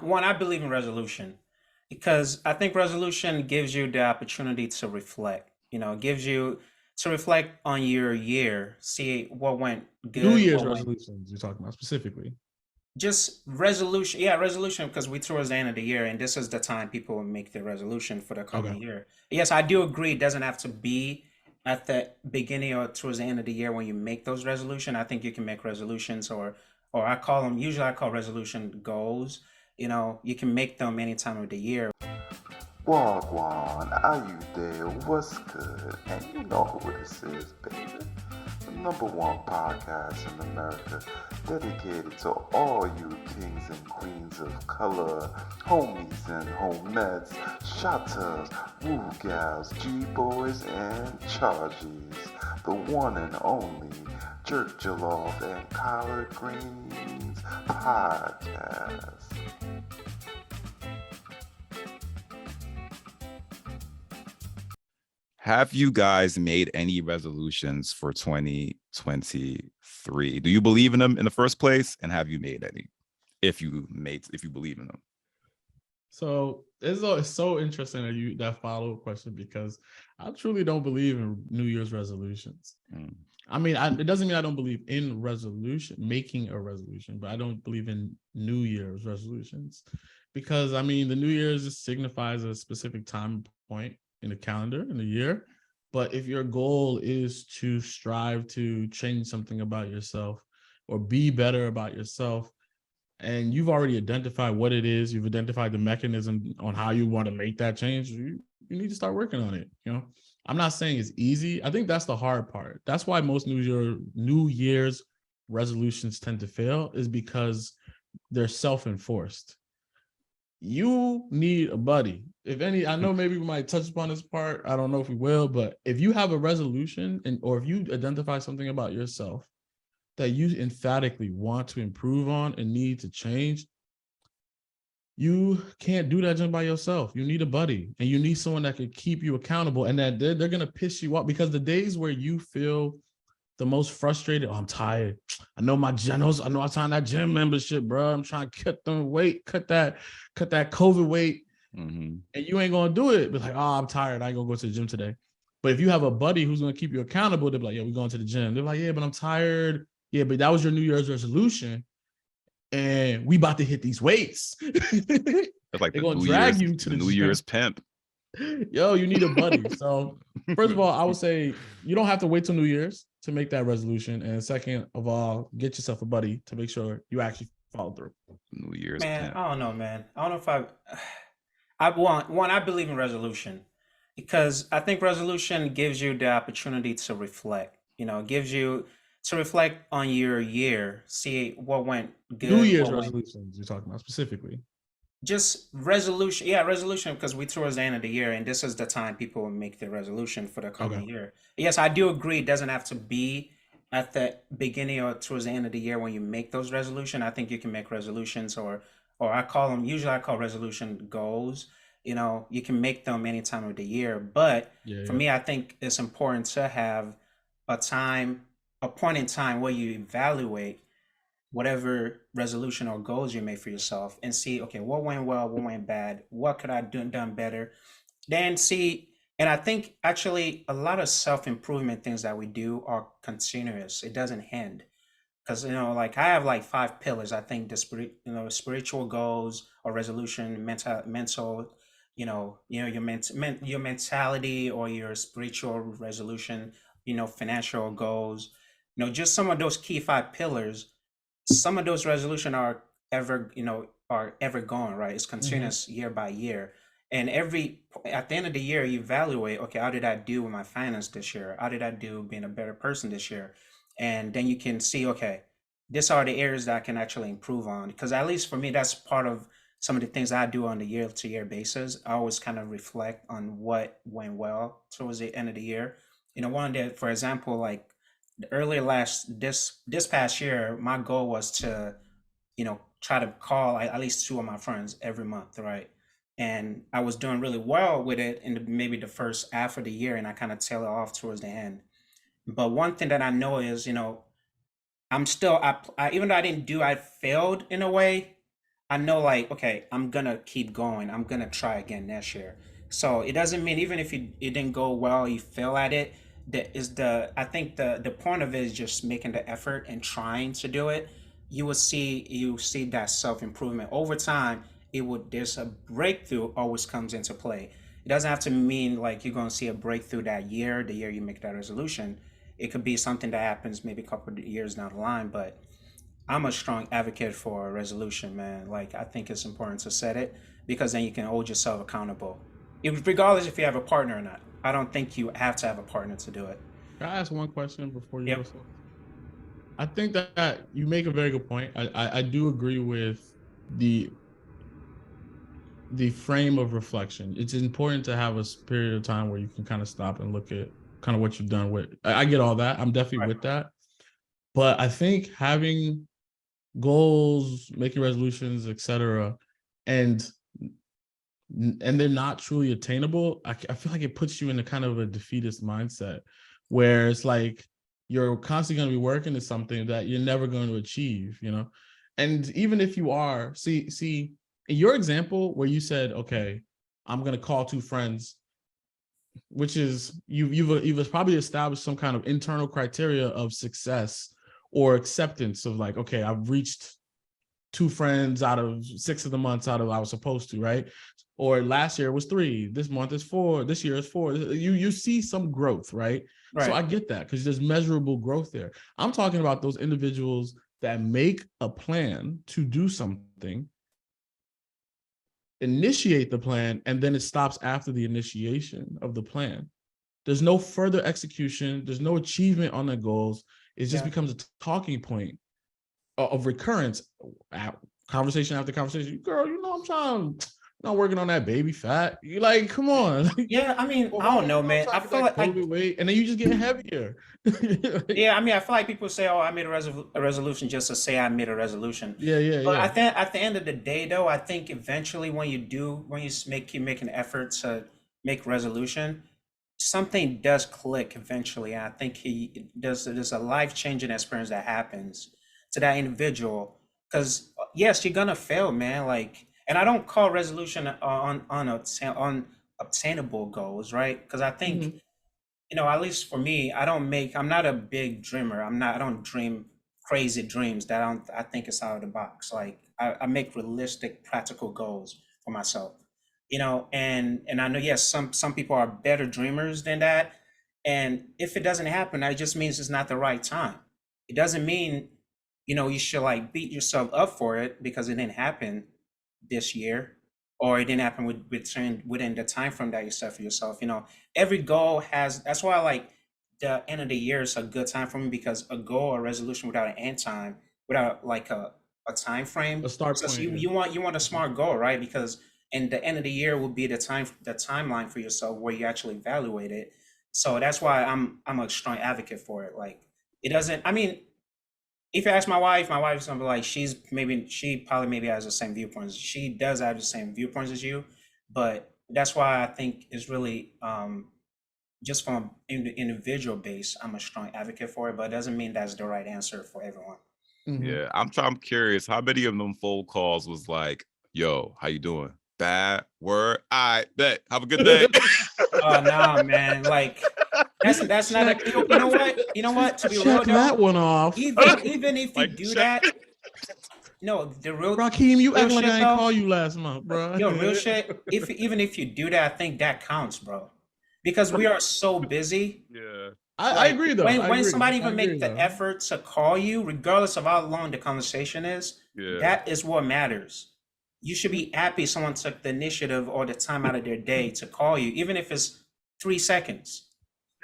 one, I believe in resolution because I think resolution gives you the opportunity to reflect. It gives you to reflect on your year, see what went New good, Year's what went resolutions you're talking about specifically. just resolution. Yeah, resolution because we towards the end of the year, and this is the time people will make their resolution for the Okay. coming year. Yes, I do agree. It doesn't have to be at the beginning or towards the end of the year when you make those resolution. I think you can make resolutions or I call them usually I call resolution goals. You can make them any time of the year. Gwan, You Dey, what's good? And you know who this is, baby. The number one podcast in America, dedicated to all you kings and queens of color, homies and homettes, shotters, woo gals, G-boys, and charges. The one and only Jerk Jollof and Collard Greens podcast. Have you guys made any resolutions for 2023? Do you believe in them in the first place? And have you made any? If you believe in them. So it's so interesting that follow-up question because I truly don't believe in New Year's resolutions. I mean, it doesn't mean I don't believe in making a resolution, but I don't believe in New Year's resolutions because I mean, the New Year's just signifies a specific time point in the calendar in the year. But if your goal is to strive to change something about yourself or be better about yourself, and you've already identified what it is, you've identified the mechanism on how you want to make that change, you need to start working on it. I'm not saying it's easy. I think that's the hard part. That's why most New Year's resolutions tend to fail, is because they're self-enforced. You need a buddy. If any, I know maybe we might touch upon this part. I don't know if we will, but if you have a resolution or if you identify something about yourself that you emphatically want to improve on and need to change, you can't do that just by yourself. You need a buddy and you need someone that can keep you accountable and that they're going to piss you off, because the days where you feel the most frustrated, I'm tired. I know I'm trying that gym membership, bro. I'm trying to cut them weight, cut that COVID weight. Mm-hmm. And you ain't going to do it. But like, I'm tired. I ain't going to go to the gym today. But if you have a buddy who's going to keep you accountable, they're like, yeah, we're going to the gym. They're like, yeah, but I'm tired. Yeah, but that was your New Year's resolution. And we about to hit these weights. It's like they're going to drag you to the New Year's pimp. Yo, you need a buddy. So first of all, I would say you don't have to wait till New Year's to make that resolution. And second of all, get yourself a buddy to make sure you actually follow through. New Year's Man, pimp. I don't know, man. I don't know if I believe in resolution because I think resolution gives you the opportunity to reflect. It gives you to reflect on your year, see what went good. New Year's resolutions you're talking about specifically. Just resolution. Yeah, resolution because we towards the end of the year, and this is the time people will make their resolution for the coming year. Yes, I do agree. It doesn't have to be at the beginning or towards the end of the year when you make those resolution. I think you can make resolutions or I call resolution goals. You can make them any time of the year. But for me, I think it's important to have a point in time where you evaluate whatever resolution or goals you made for yourself and see, okay, what went well, what went bad, what could I done better. Then see, and I think actually a lot of self-improvement things that we do are continuous. It doesn't end. Because like I have like 5 pillars. I think the spiritual goals or resolution, mental, your mentality or your spiritual resolution, financial goals, just some of those key 5 pillars. Some of those resolution are ever going, right? It's continuous year by year. And at the end of the year, you evaluate, okay, how did I do with my finance this year? How did I do being a better person this year? And then you can see, okay, these are the areas that I can actually improve on. Because at least for me, that's part of some of the things I do on a year-to-year basis. I always kind of reflect on what went well towards the end of the year. One day, for example, like this past year, my goal was to, try to call at least 2 of my friends every month, right? And I was doing really well with it in maybe the first half of the year, and I kind of tail it off towards the end. But one thing that I know is, I'm still, even though I failed in a way, I know like, okay, I'm gonna keep going. I'm gonna try again next year. So it doesn't mean even if it didn't go well, you fail at it. That is the I think the point of it is just making the effort and trying to do it. You see that self improvement over time. It would There's a breakthrough always comes into play. It doesn't have to mean like you're gonna see a breakthrough that year, the year you make that resolution. It could be something that happens maybe a couple of years down the line, but I'm a strong advocate for a resolution, man. Like I think it's important to set it because then you can hold yourself accountable, regardless if you have a partner or not. I don't think you have to have a partner to do it. Can I ask one question before you Yep. go? I think that you make a very good point. I do agree with the frame of reflection. It's important to have a period of time where you can kind of stop and look at kind of what you've done with. I get all that. I'm definitely Right. with that. But I think having goals, making resolutions, etc., and they're not truly attainable, I feel like it puts you in a kind of a defeatist mindset where it's like you're constantly going to be working to something that you're never going to achieve, you know? And even if you are, see, in your example where you said, okay, I'm going to call two friends, which is you've probably established some kind of internal criteria of success or acceptance of like, okay, I've reached 2 friends out of 6 of the months out of I was supposed to, right? Or last year was 3, this month is 4, this year is 4. You see some growth, right? So I get that because there's measurable growth there. I'm talking about those individuals that make a plan to do something, initiate the plan, and then it stops after the initiation of the plan. There's no further execution. There's no achievement on the goals. It just becomes a talking point of recurrence, conversation after conversation. Girl, I'm not working on that baby fat. You like, come on. Yeah, I mean, I don't know, man. I feel like weight, and then you just get heavier. yeah, I mean, I feel like people say, "Oh, I made a resolution just to say I made a resolution." But Yeah. I think at the end of the day, though, I think eventually when you keep making an effort to make resolution, something does click eventually. And I think there's a life changing experience that happens to that individual. Because yes, you're gonna fail, man. Like, and I don't call resolution on obtainable goals, right? Because I think Mhm. at least for me, I'm not a big dreamer. I don't dream crazy dreams that I think is out of the box. Like I make realistic, practical goals for myself. And I know, yes, some people are better dreamers than that. And if it doesn't happen, that just means it's not the right time. It doesn't mean, you should like beat yourself up for it because it didn't happen this year, or it didn't happen within the time frame that you set for yourself. Every goal has. That's why like the end of the year is a good time for me, because a goal or resolution without an end time, without like a time frame. A start So point. you want a smart goal, right? Because and the end of the year will be the timeline for yourself where you actually evaluate it. So that's why I'm a strong advocate for it. Like it doesn't. I mean, if you ask my wife's gonna be like, she probably maybe has the same viewpoints. She does have the same viewpoints as you, but that's why I think it's really just from an individual base, I'm a strong advocate for it, but it doesn't mean that's the right answer for everyone. Mhm. Yeah, I'm curious. How many of them phone calls was like, "Yo, how you doing? Bad word. I bet. Have a good day." Oh nah, man. Like that's not a you know what? You know what? To be real Check that though, one off. even if you Like, do check. that, no, the Raheem, you real acting like shit I ain't though, call you last month, bro. yo, real shit. If even if you do that, I think that counts, bro. Because we are so busy. Yeah. I Like agree though. when somebody I even agree make the though. effort to call you, regardless of how long the conversation is, Yeah. that is what matters. You should be happy someone took the initiative or the time out of their day to call you, even if it's 3 seconds.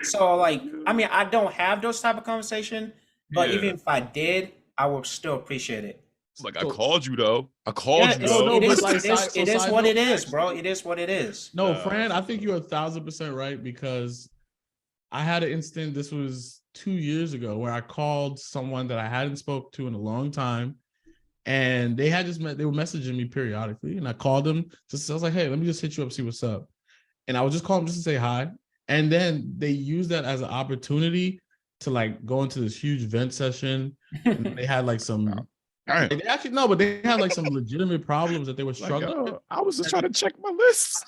So like, I mean, I don't have those type of conversation, but Yeah. even if I did, I would still appreciate it. It's like, I So called you though. I Yeah, called you it's, though. it but is, like it is, it is side what note, it is, bro. It is what it is. no, Nah, Fran, I for think sure. you're 1,000% right because I had an instant. This was 2 years ago where I called someone that I hadn't spoke to in a long time, and they had just met. They were messaging me periodically, and I called them. I was like, "Hey, let me just hit you up, see what's up." And I would just call them just to say hi. And then they used that as an opportunity to like go into this huge vent session. And they had like some Damn. They actually no, but they had like some legitimate problems that they were Like, struggling with. I was just trying to check my list.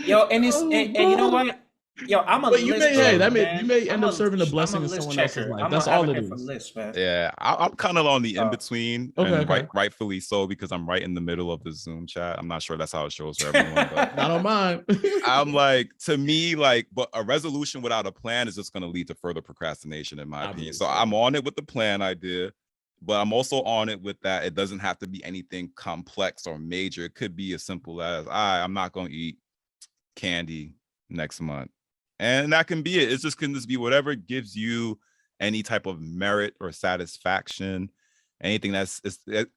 Yo, and it's Oh, and you know what? Yo, I'm a But you list may, checker, hey, you man. may end up serving a I'm a blessing in list someone else's checker. life. I'm That's an all it advocate for is. lists, man. Yeah, I'm kind of on the in Oh. between, Okay, and okay. rightfully so, because I'm right in the middle of the Zoom chat. I'm not sure that's how it shows for everyone, but I don't mind. I'm like, to me, like, but a resolution without a plan is just going to lead to further procrastination, in my opinion. So I'm on it with the plan idea, but I'm also on it with that it doesn't have to be anything complex or major. It could be as simple as, I'm not going to eat candy next month. And that can be it. It's just can just be whatever gives you any type of merit or satisfaction. Anything I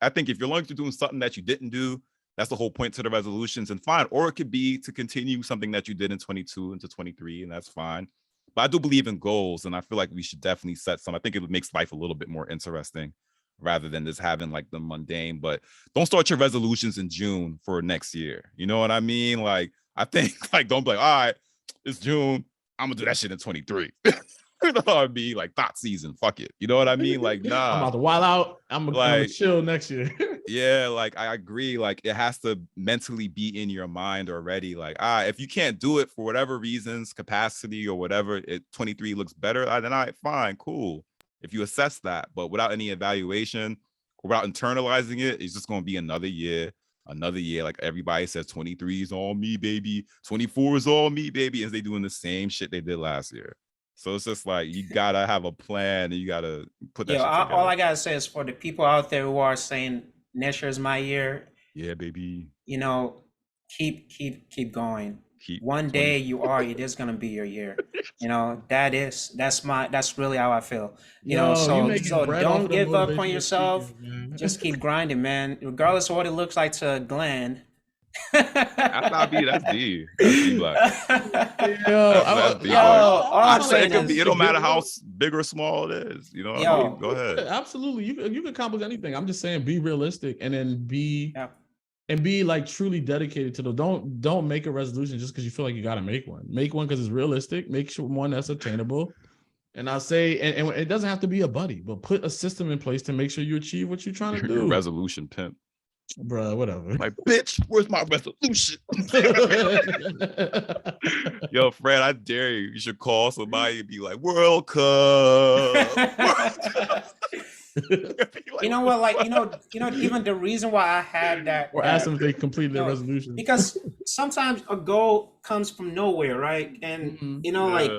think if you're looking to doing something that you didn't do, that's the whole point to the resolutions, and fine. Or it could be to continue something that you did in 22 into 23, and that's fine. But I do believe in goals, and I feel like we should definitely set some. I think it makes life a little bit more interesting rather than just having like the mundane. But don't start your resolutions in June for next year. You know what I mean? Like, I think like don't be like, all right, it's June, I'm gonna do that shit in 23. You know what I mean? Like thought season, fuck it. You know what I mean? Like, nah. I'm about to wild out. I'm gonna chill next year. Yeah, like I agree. Like it has to mentally be in your mind already. Like, if you can't do it for whatever reasons, capacity or whatever, 23 looks better, then fine, cool. If you assess that, but without any evaluation, without internalizing it, it's just gonna be another year. Like everybody says, 23 is all me, baby. 24 is all me, baby. And they doing the same shit they did last year. So it's just like you gotta have a plan and you gotta put that shit together. All I gotta say is for the people out there who are saying next year is my year. Yeah, baby. You know, keep going. One 20. day it is gonna be your year. You know, that's really how I feel. You know, so don't give up on yourself. Just keep grinding, man. Regardless of what it looks like to Glenn. That's not B, that's D. That's D Black. That's D Black. I'm saying it don't matter how big or small it is. You know what I mean? Go ahead. Absolutely. You can accomplish anything. I'm just saying be realistic and then be like truly dedicated to don't make a resolution just because you feel like you gotta make one. Make one because it's realistic, make sure one that's attainable. And I'll say, and it doesn't have to be a buddy, but put a system in place to make sure you achieve what you're trying to do. Your resolution pimp. Bruh, whatever. Like, bitch, where's my resolution? Yo, Fred, I dare you. You should call somebody and be like, World Cup. You know what? Like, you know, even the reason why I had that. Or ask them if they completed their resolution. Because sometimes a goal comes from nowhere, right? And, you know, like,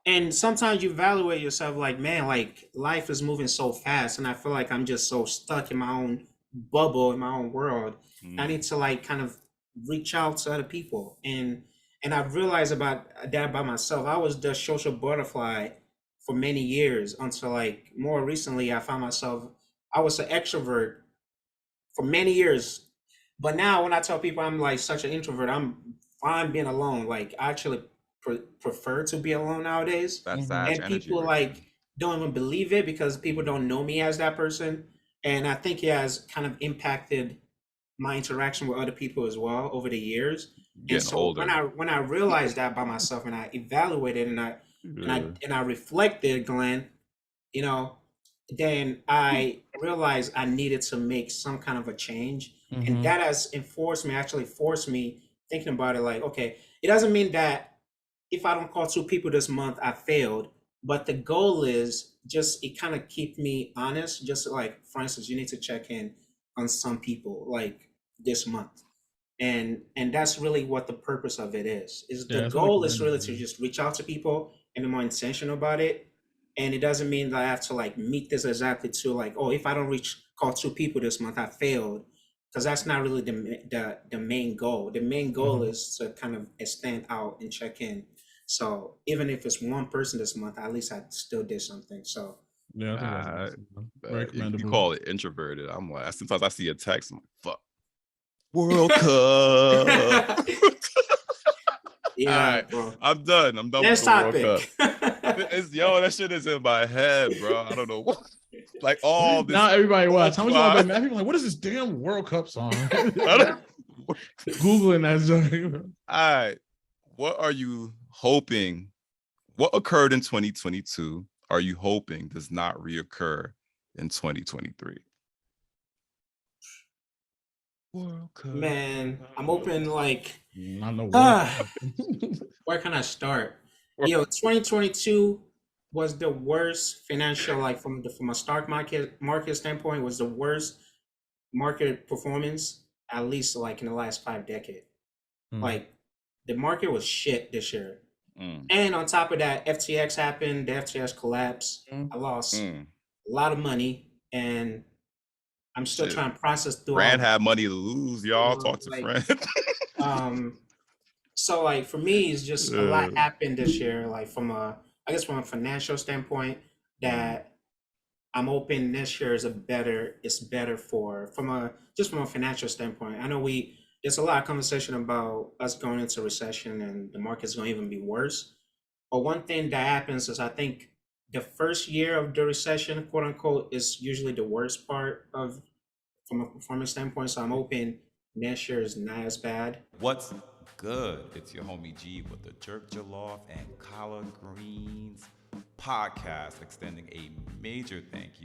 and sometimes you evaluate yourself like, man, like life is moving so fast. And I feel like I'm just so stuck in my own bubble, in my own world. I need to like kind of reach out to other people. And I've realized about that by myself. I was the social butterfly for many years until like more recently I found myself, I was an extrovert for many years. But now when I tell people I'm like such an introvert, I'm fine being alone. Like I actually prefer to be alone nowadays. That's and people like don't even believe it because people don't know me as that person. And I think it has kind of impacted my interaction with other people as well over the years. Getting and so older. when I realized that by myself and I evaluated and I reflected, Glenn, you know, then I realized I needed to make some kind of a change. And that has actually forced me thinking about it like, okay, it doesn't mean that if I don't call 2 people this month, I failed. But the goal is just, it kind of keep me honest. Just like, for instance, you need to check in on some people like this month. And that's really what the purpose of it is the goal is really to just reach out to people and be more intentional about it. And it doesn't mean that I have to like meet this exactly to like, oh, if I don't call 2 people this month, I failed. Because that's not really the main goal. The main goal is to kind of stand out and check in. So even if it's 1 person this month, at least I still did something. So yeah, you call it introverted. I'm like, sometimes I see a text, I'm like, fuck. World Cup. Yeah, right, bro. I'm done. Next with the topic. World Cup. That shit is in my head, bro. I don't know what. Like all this. Now everybody watch. How much more about people like, what is this damn World Cup song? Googling that song. All right. What are you hoping? What occurred in 2022 are you hoping does not reoccur in 2023? World Cup. Man, I'm open like I know where can I start? Yo, 2022 was the worst financial, like from a stock market standpoint, was the worst market performance, at least like in the last 5 decades. Like the market was shit this year. And on top of that, FTX happened, the FTX collapsed. I lost a lot of money, and I'm still trying to process through all Fran that. had money to lose, y'all. Talk to Like, Fran. So like for me, it's just a lot happened this year. Like I guess from a financial standpoint, that I'm hoping this year it's better from a financial standpoint. I know there's a lot of conversation about us going into recession and the market's going to even be worse. But one thing that happens is I think the first year of the recession, quote unquote, is usually the worst part of from a performance standpoint. So I'm hoping next year is not as bad. What's good? It's your homie G with the Jerk Jollof and Collard Greens podcast, extending a major thank you